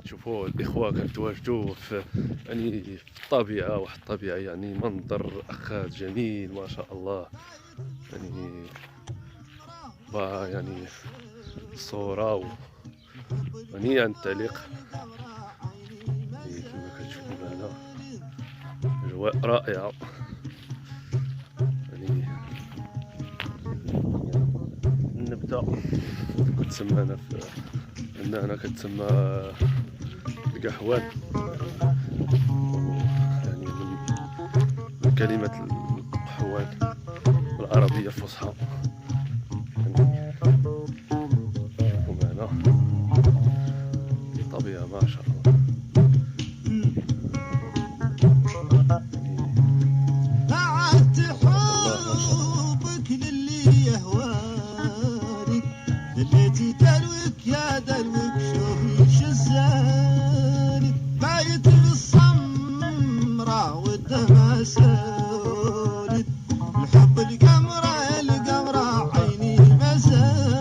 كتشوفوا الاخوه كنتواجدوا في يعني في الطبيعه، واحد الطبيعه يعني منظر اخاذ جميل ما شاء الله. يعني يعني الصوره غنية عن التعليق. يعني كما كتشوفوا معنا اجواء رائعه. يعني النبته كتسمى هنا هنا كتسمى القحوان، يعني من كلمة القحوان بالعربية الفصحى. يعني ومعنا طبيعة ما شاء الله. دليتي دلوك يا دلوك شوفي شزاني بايت بالصمرة والدمع سولد الحب القمرة عيني مسالي.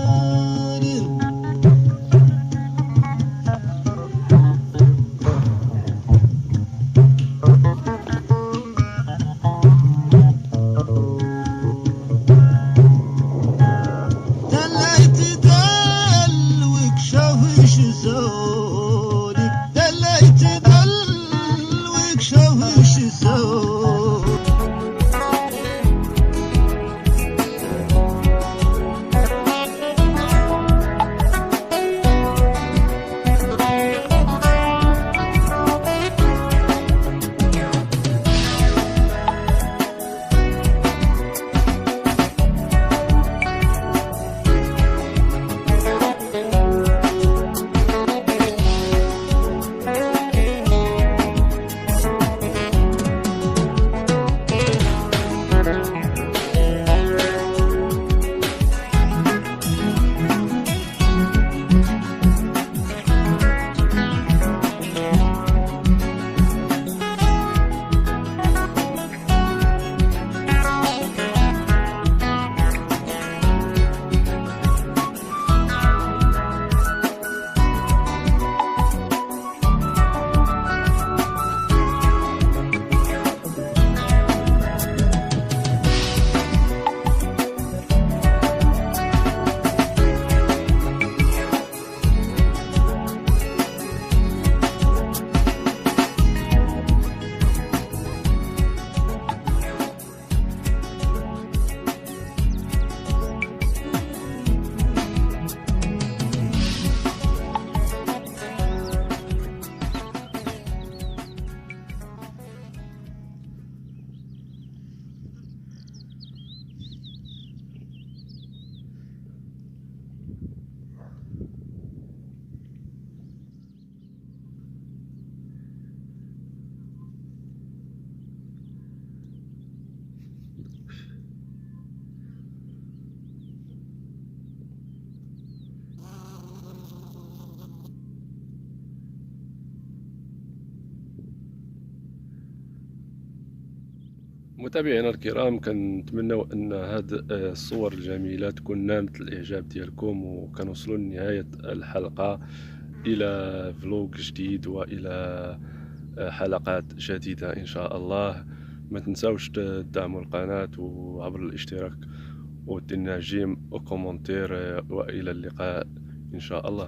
متابعينا الكرام، كنتمنوا ان هاد الصور الجميله تكون نالت الاعجاب ديالكم، وكنوصلوا لنهايه الحلقه الى فلوق جديد والى حلقات جديده ان شاء الله. ما تنساوش تدعموا القناه وعبر الاشتراك والدين جيم وكومنتير، والى اللقاء ان شاء الله.